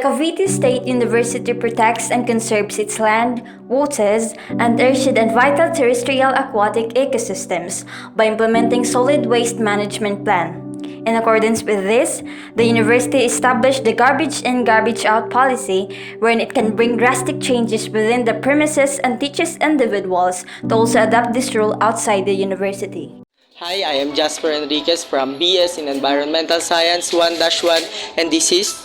Cavite State University protects and conserves its land, waters, and ocean and vital terrestrial aquatic ecosystems by implementing solid waste management plan. In accordance with this, the university established the garbage in, garbage out policy, wherein it can bring drastic changes within the premises and teaches individuals to also adopt this rule outside the university. Hi, I am Jasper Enriquez from BS in Environmental Science 1-1, and this is...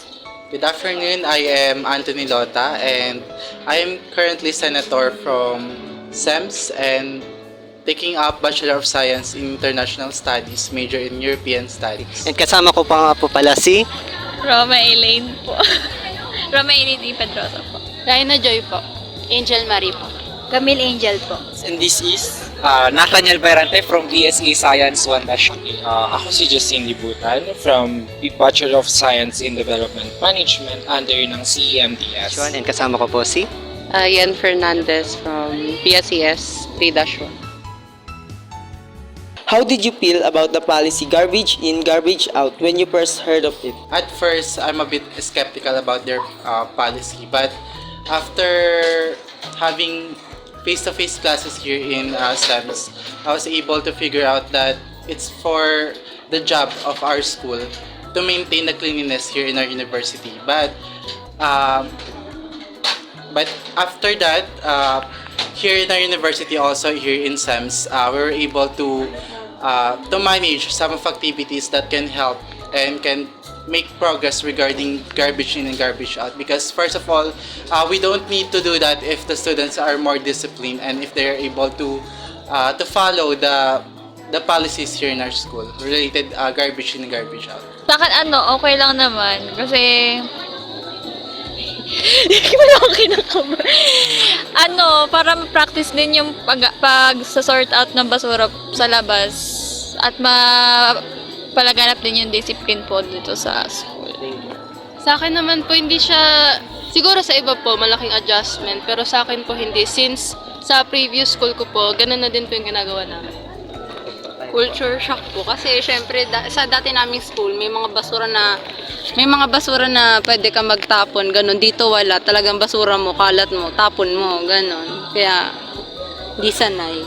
Good afternoon, I am Anthony Lota, and I am currently senator from SEMS and taking up Bachelor of Science in International Studies, major in European Studies. And kasama ko pa nga po pala si... Roma Elaine po. Roma Elaine Di Pedrosa po. Raina Joy po. Angel Marie po. Camille Angel po. And this is... Nathaniel Berante from BSE Science 1-. Ako si Justine Libutan from Bachelor of Science in Development Management under ng CEMDS. And kasama ko po si... Yan Fernandez from PSES 3-1. How did you feel about the policy garbage in, garbage out when you first heard of it? At first, I'm a bit skeptical about their policy, but after having face-to-face classes here in SEMS, I was able to figure out that it's for the job of our school to maintain the cleanliness here in our university. But after that, here in our university, also here in SEMS, we were able to manage some of activities that can help and can make progress regarding garbage in and garbage out, because first of all, we don't need to do that if the students are more disciplined and if they're able to follow the policies here in our school related garbage in and garbage out. Sa akin okay lang naman kasi hindi mo lang ako kinakaba. Para ma-practice din yung pag sort out ng basura sa labas at palaganap din yung discipline po dito sa school. Sa akin naman po hindi siya, siguro sa iba po malaking adjustment, pero sa akin po hindi, since sa previous school ko po, ganun na din po yung ginagawa namin. Culture shock po kasi syempre sa dati naming school may mga basura na pwede ka magtapon, ganun. Dito wala, talagang basura mo, kalat mo, tapon mo, ganun. Kaya di sanay.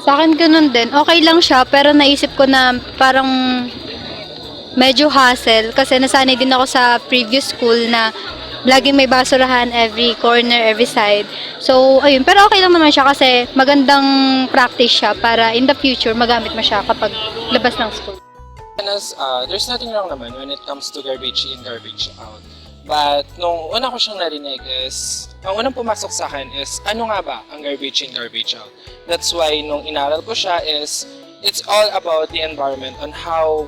Sa akin ganun din. Okay lang siya, pero naisip ko na parang medyo hassle kasi nasanay din ako sa previous school na laging may basurahan every corner, every side. So, ayun. Pero okay lang naman siya kasi magandang practice siya para in the future magamit mo siya kapag labas ng school. There's nothing wrong naman when it comes to garbage in, garbage out. But nung una ko siyang narinig is, ang unang pumasok sa akin is, ano nga ba ang garbage in, garbage out? That's why nung inaral ko siya is, it's all about the environment on how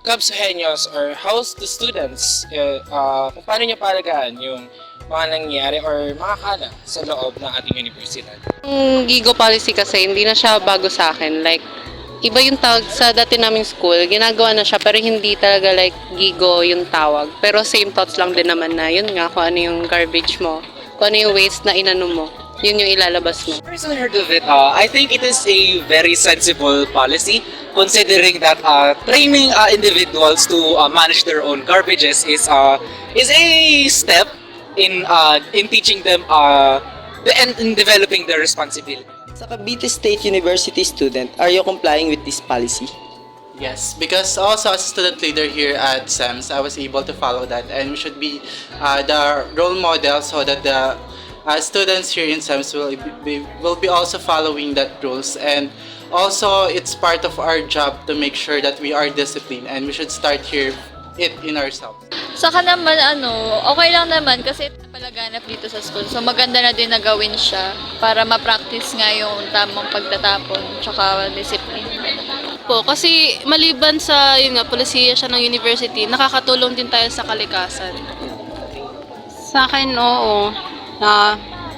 Cubs-Sueños or how the students, kung paano niya palagaan yung mga nangyari or mga kalat sa loob ng ating universidad. Yung GIGO policy kasi hindi na siya bago sa akin. Like, iba yung tawag sa dati naming school, ginagawa na siya pero hindi talaga like GIGO yung tawag. Pero same thoughts lang din naman na yun nga kung ano yung garbage mo, kung ano yung waste na inano mo, yun yung ilalabas mo. Personally heard of it, I think it is a very sensible policy considering that training individuals to manage their own garbages is a step in teaching them and in developing their responsibility. Sa Cavite State University student, are you complying with this policy? Yes, because also as a student leader here at SEMS, I was able to follow that, and we should be the role model so that the students here in SEMS will be also following that rules. And also, it's part of our job to make sure that we are disciplined, and we should start here it in ourselves. Saka naman okay lang naman kasi palaganap dito sa school. So maganda na din na gawin siya para ma-practice nga yung tamang pagtatapon tsaka discipline. Po, kasi maliban sa yun nga, polisiya siya ng university, nakakatulong din tayo sa kalikasan. Sa akin, oo.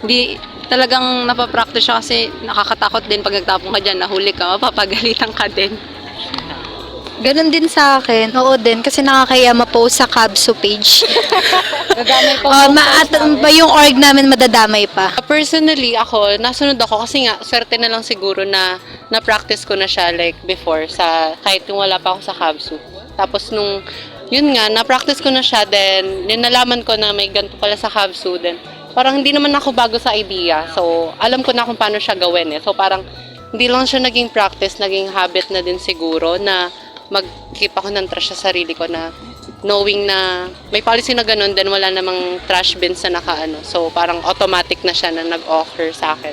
Di talagang napapractice siya kasi nakakatakot din pag nagtapon ka dyan, nahuli ka, mapapagalitan ka din. Ganun din sa akin. Oo din. Kasi nakakaya ma-post sa Cabso page. Dadamay pa At yung org namin madadamay pa. Personally, ako, nasunod ako kasi nga, swerte na lang siguro na na-practice ko na siya like before, sa kahit yung wala pa ako sa Cabso. Tapos nung yun nga, na-practice ko na siya, then nalaman ko na may ganito pala sa HAVSU, then parang hindi naman ako bago sa idea. So, alam ko na kung paano siya gawin eh. So, parang hindi lang siya naging practice, naging habit na din siguro na mag-keep ako ng trash sa sarili ko na knowing na may policy na ganun, then wala namang trash bins na nakaano. So, parang automatic na siya na nag-offer sa akin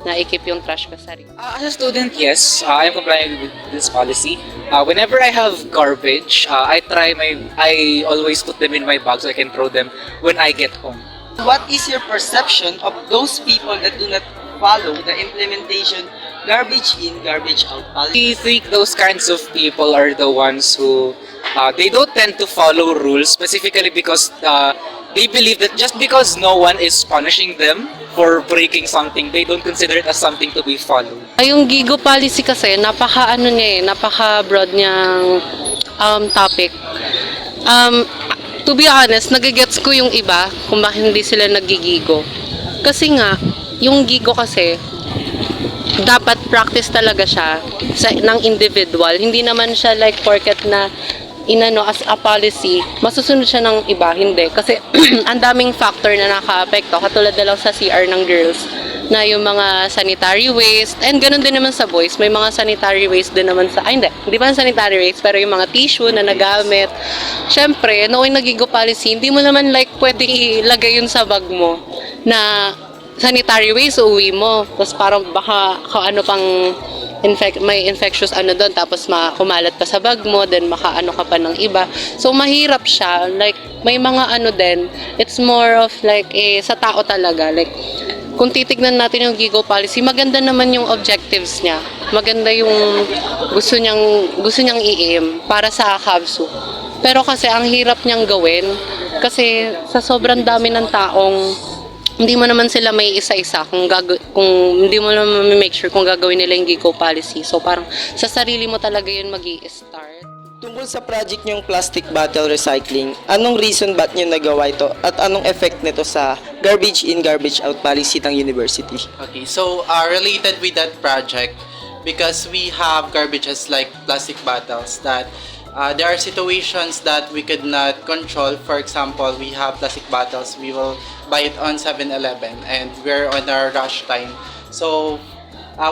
na i-keep yung trash ko sa sarili. As a student, yes, I'm complying with this policy. Whenever I have garbage, I always put them in my bag so I can throw them when I get home. What is your perception of those people that do not follow the implementation garbage in, garbage out policy? I think those kinds of people are the ones who they don't tend to follow rules specifically because they believe that just because no one is punishing them for breaking something, they don't consider it as something to be followed. Yung GIGO policy kasi, napaka-broad niyang topic. To be honest, nagigets ko yung iba kung bakit hindi sila nagigigo. Kasi nga, yung GIGO kasi, dapat practice talaga siya ng individual. Hindi naman siya like porket na as a policy, masusunod siya ng iba, hindi. Kasi ang daming factor na naka-apekto, katulad na lang sa CR ng girls, na yung mga sanitary waste, and ganun din naman sa boys, may mga sanitary waste din naman sa, hindi pa sanitary waste, pero yung mga tissue na nagamit. Syempre, noong nagigo policy, hindi mo naman like pwedeng ilagay yun sa bag mo, na sanitary waste, uuwi mo. Tapos parang baka ano pang may infectious doon, tapos kumalat pa sa bag mo, then makaano ka pa ng iba. So mahirap siya, like may mga din, it's more of like sa tao talaga, like kung titignan natin yung GIGO policy, maganda naman yung objectives niya, maganda yung gusto niyang i-aim para sa HAVSU. Pero kasi ang hirap niyang gawin kasi sa sobrang dami ng taong hindi mo naman sila may isa-isa kung hindi mo naman make sure kung gagawin nila yung GIGO policy. So parang sa sarili mo talaga yun mag-i-start. Tungkol sa project niyong plastic bottle recycling, anong reason ba't niyo nagawa ito at anong effect nito sa garbage in, garbage out policy ng university? Okay, so related with that project, because we have garbages like plastic bottles that there are situations that we could not control. For example, we have plastic bottles, we will buy it on 7-Eleven and we're on our rush time. So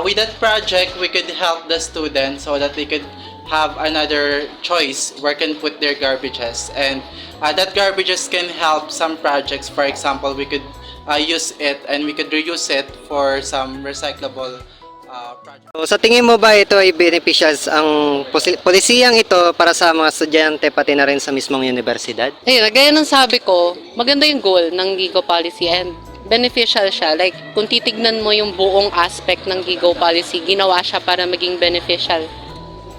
with that project, we could help the students so that they could have another choice where can put their garbages, and that garbages can help some projects. For example, we could use it and we could reuse it for some recyclable projects. So, sa tingin mo ba ito ay beneficial ang polisiyang ito para sa mga estudyante pati na rin sa mismong universidad? Ayun, gaya ng sabi ko, maganda yung goal ng GIGO policy and beneficial siya. Like, kung titignan mo yung buong aspect ng GIGO policy, ginawa siya para maging beneficial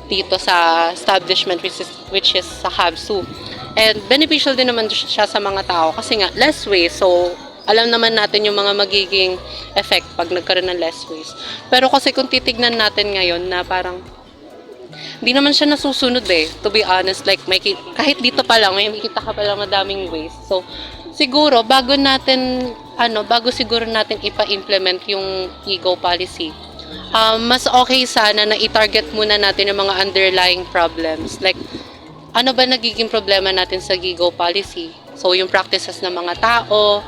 dito sa establishment which is sa HAVSU. And beneficial din naman siya sa mga tao kasi nga less waste. So, alam naman natin yung mga magiging effect pag nagkaroon ng less waste. Pero kasi kung titignan natin ngayon na parang hindi naman siya nasusunod to be honest. Like, kahit dito pa lang, may makikita ka pa lang madaming waste. So, siguro, bago siguro natin ipa-implement yung GIGO policy, mas okay sana na i-target muna natin yung mga underlying problems. Like, ano ba nagiging problema natin sa GIGO policy? So, yung practices ng mga tao,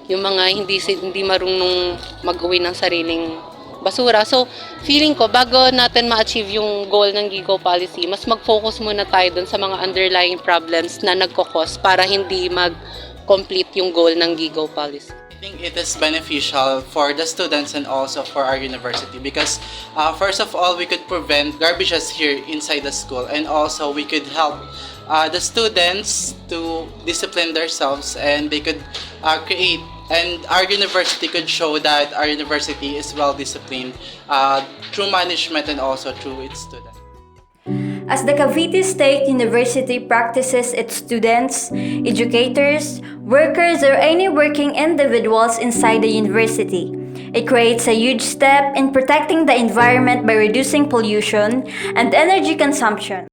yung mga hindi marunong mag-uwi ng sariling basura. So, feeling ko, bago natin ma-achieve yung goal ng GIGO policy, mas mag-focus muna tayo dun sa mga underlying problems na nagkakos para hindi mag-complete yung goal ng GIGO policy. I think it is beneficial for the students and also for our university because first of all, we could prevent garbages here inside the school, and also we could help the students to discipline themselves, and they could create, and our university could show that our university is well disciplined through management and also through its students. As the Cavite State University practices its students, educators, workers, or any working individuals inside the university, it creates a huge step in protecting the environment by reducing pollution and energy consumption.